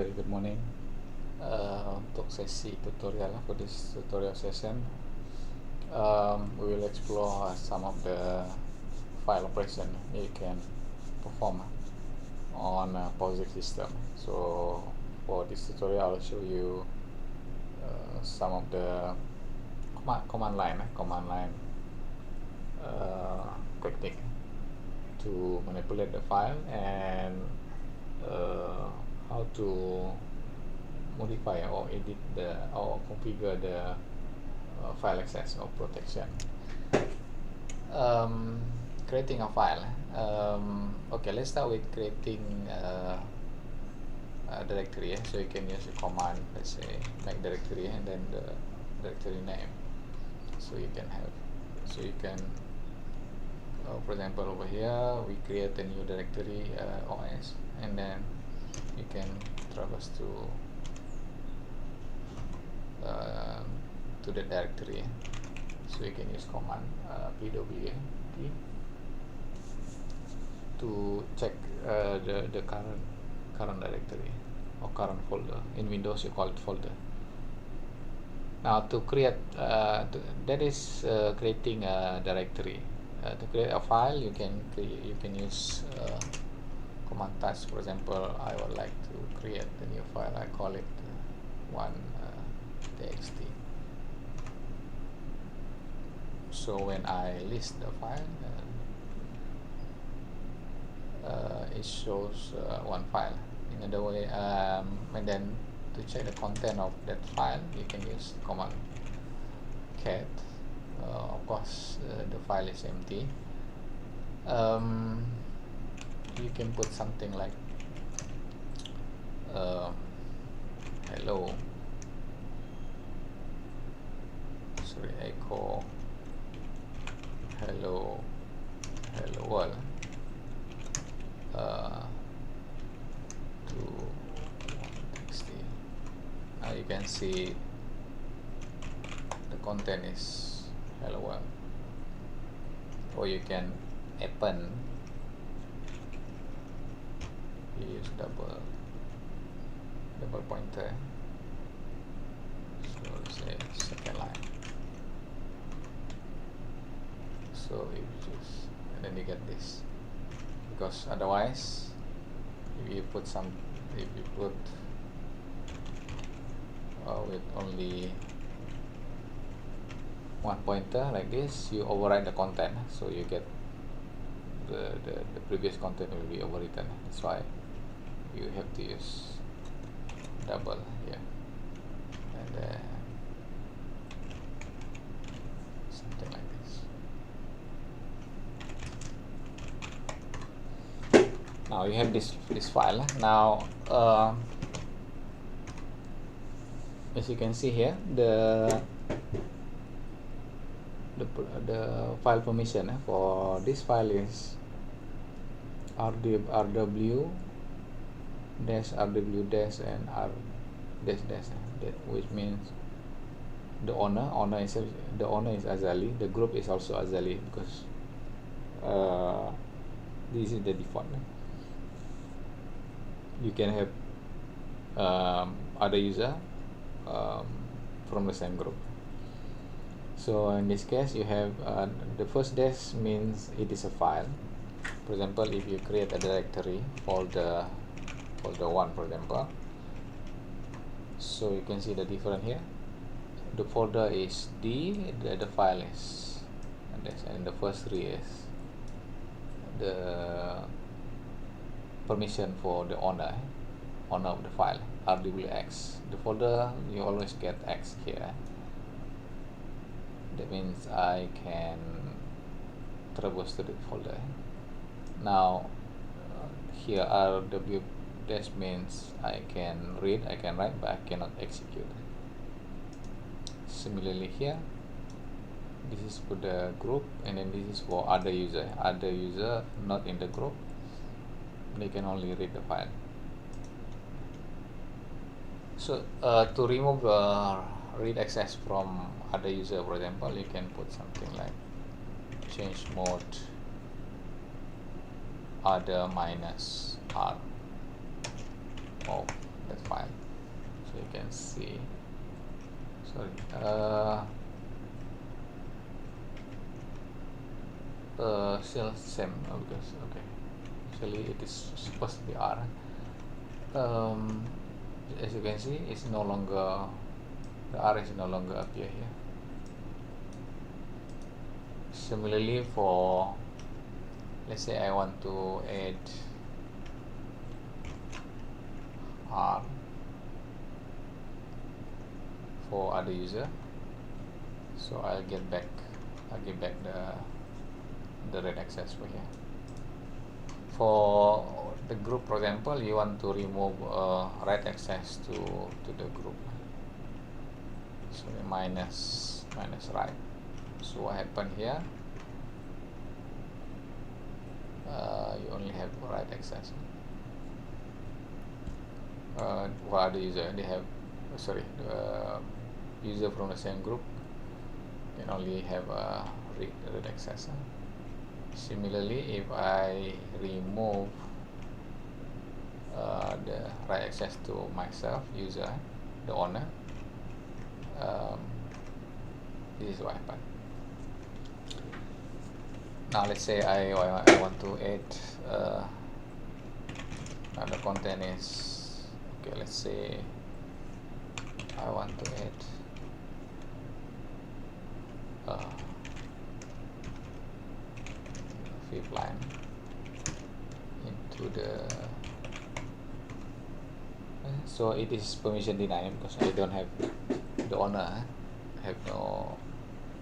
very good morning. Untuk sesi tutorial for this tutorial session, we will explore some of the file operation you can perform on a POSIX system. So for this tutorial, I'll show you some of the command line technique to manipulate the file and how to modify or edit or configure the file access or protection. Creating a file. Okay, let's start with creating a directory. So you can use a command, let's say make directory and then the directory name. So you can for example, over here we create a new directory OS, and then you can traverse to the directory. So you can use command pwd to check the current directory or current folder. In Windows you call it folder. Now to create that is creating a directory. To create a file, you can use command task. For example, I would like to create a new file. I call it txt. So when I list the file, it shows one file. In another way, and then to check the content of that file, you can use command cat. Of course, the file is empty. You can put something like hello, echo hello world to txt. Now you can see the content is hello world, or you can append. You use double pointer, so say second line. So you choose, and then you get this, because otherwise if you put with only one pointer like this, you override the content, so you get the previous content will be overwritten. That's why you have to use double here, and something like this. Now you have this file. Now as you can see here, the file permission for this file is rw -rw- and r that, which means the owner is Azali. The group is also Azali, because this is the default. You can have other user from the same group. So in this case, you have the first dash means it is a file. For example, if you create a directory folder 1, for example, so you can see the difference here. The folder is D, the file is this, and the first 3 is the permission for the owner of the file, rwx. The folder, you always get X here. That means I can traverse to the folder. Now here rw dash means I can read, I can write, but I cannot execute. Similarly here, this is for the group, and then this is for other user not in the group. They can only read the file. So to remove read access from other user, for example, you can put something like change mode other -r off. that file. So you can see, sorry, still same, because okay, actually it is supposed to be R. As you can see, it's no longer, the R is no longer appear here. Similarly, for, let's say I want to add R for other user, so I'll give back the read access for here. For the group, for example, you want to remove write access to the group, so minus write. So what happened here, you only have write access. For other user, they have, sorry, user from the same group can only have read access. Similarly, if I remove the write access to myself, user, the owner, this is what happened. Now let's say I want to add another content is, okay, let's say I want to add fifth line into the, so it is permission denied because I don't have, the owner have no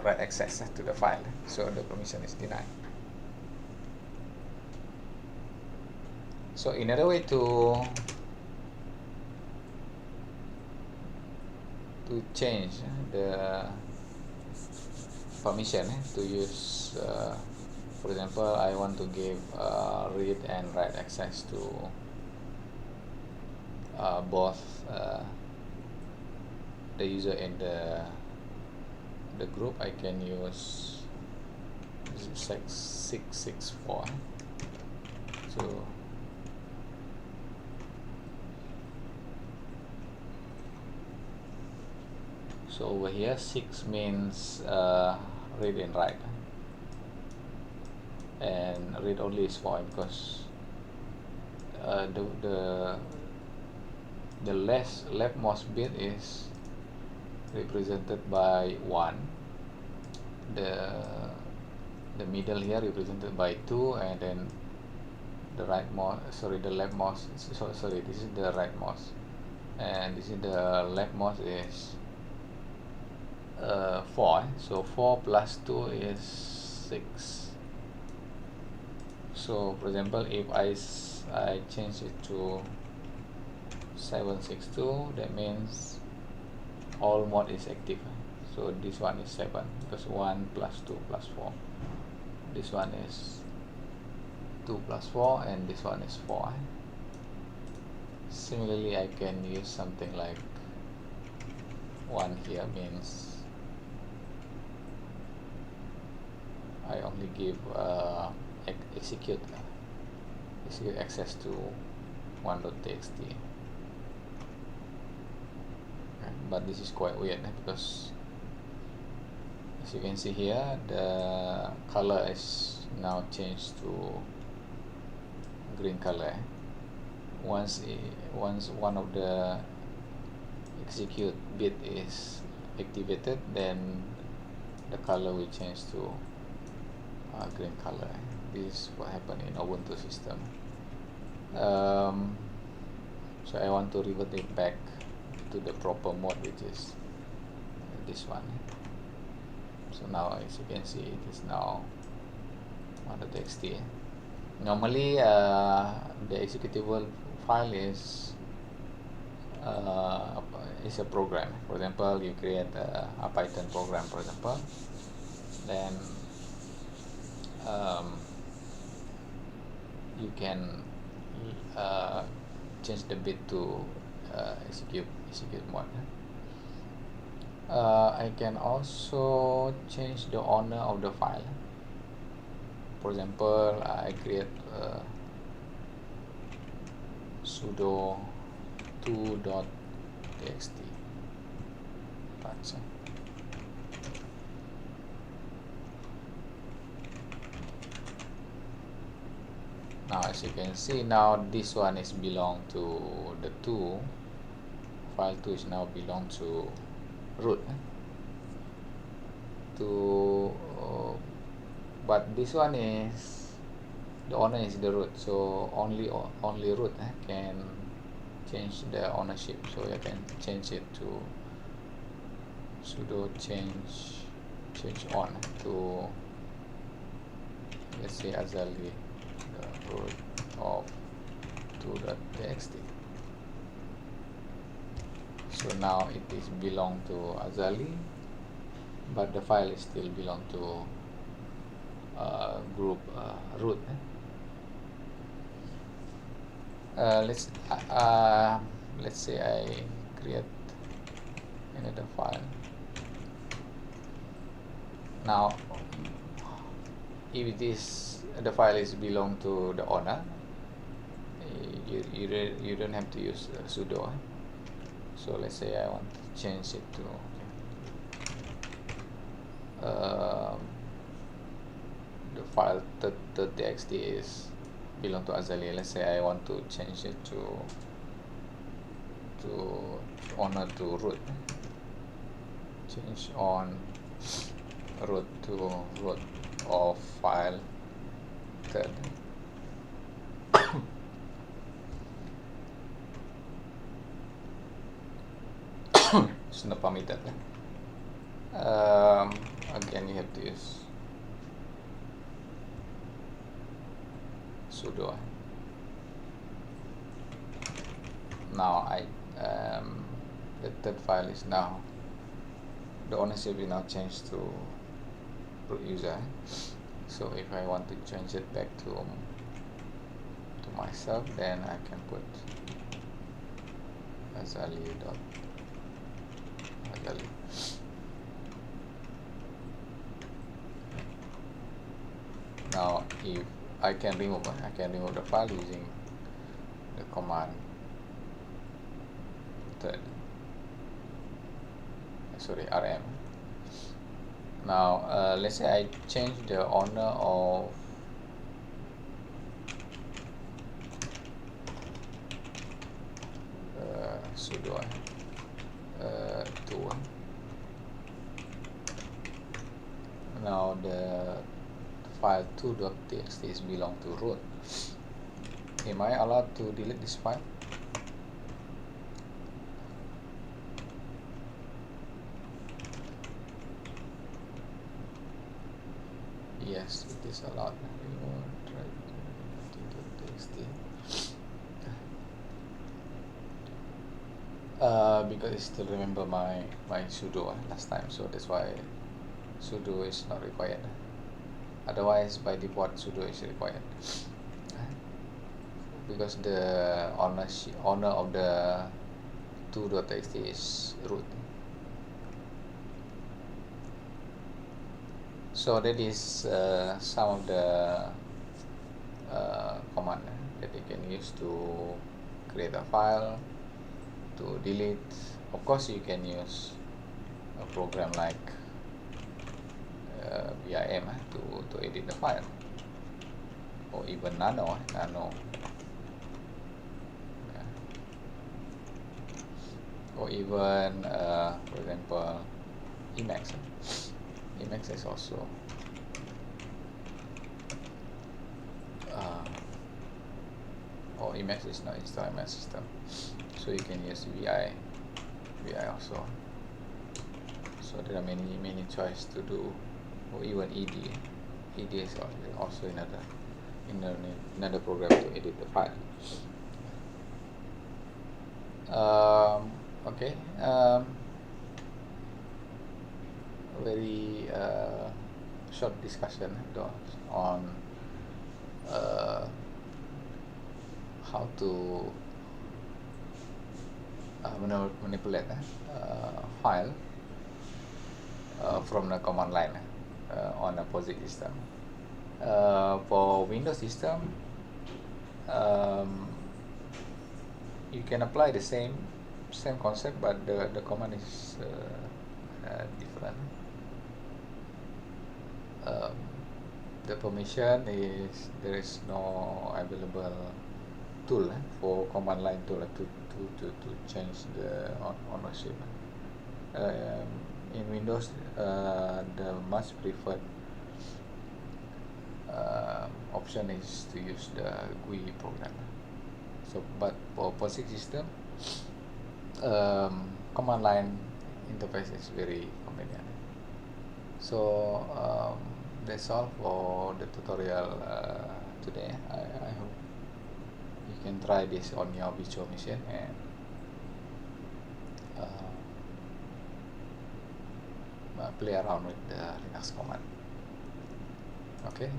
write access to the file, so the permission is denied. So another way to change the permission to use, for example, I want to give read and write access to both the user and the group. I can use 664 to so over here 6 means read and write, and read only is 4 because the leftmost bit is represented by 1, the middle here represented by 2, and then the leftmost, sorry, this is the rightmost, and this is the leftmost is 4, so 4 plus 2 is 6. So for example, if I change it to 762, that means all mode is active. So this one is 7 because 1 plus 2 plus 4. This one is 2 plus 4, and this one is 4. Similarly, I can use something like 1 here, means I only give execute access to 1.txt. But this is quite weird because, as you can see here, the color is now changed to green color. Once one of the execute bit is activated, then the color will change to green color. This is what happened in Ubuntu system. So I want to revert it back to the proper mode, which is this one. So now, as you can see, it is now .txt. Normally, the executable file is a program. For example, you create a Python program, for example, then you can change the bit to execute mode. I can also change the owner of the file. For example, I create sudo 2.txt. Now as you can see, now this one is belong to the 2. File 2 is now belong to root. But this one is the owner is the root, so only root can change the ownership. So you can change it to sudo change on to, let's say, Azali, the root of 2.txt. So now it is belong to Azali, but the file is still belong to group root. Let's say I create another file. Now, if the file is belong to the owner, you don't have to use sudo. So let's say I want to change it to the file .txt is belong to Azali. Let's say I want to change it to owner to root. Change on root to root of file third. It's not permitted. Again, you have to use sudo. Now the third file is now, the ownership is now changed to root user. So if I want to change it back to myself, then I can put Azali. Now if I can remove the file using the command rm. Now let's say I change the owner of sudo to. Now the file 2.txt is belong to root. Am I allowed to delete this file? Yes, it is allowed. Because I still remember my sudo last time, so that's why sudo is not required. Otherwise, by default, sudo is required because the owner of the 2.txt is root. So that is some of the command that you can use to create a file, to delete. Of course, you can use a program like vim to edit the file, or even nano. Or even for example Emacs. Emacs is also or Emacs is not installed in my system, so you can use vi also. So there are many choice to do, or even ed is also another program to edit the file. Okay, very short discussion on how to manipulate file from the command line on a POSIX system. For Windows system, you can apply the same concept, but the command is different. um, the permission is, there is no available tool for command line tool to change the ownership. In Windows, the much preferred option is to use the GUI program. So, but for POSIX system, command line interface is very convenient. So that's all for the tutorial today. I hope you can try this on your virtual machine and play around with the Linux command. Okay.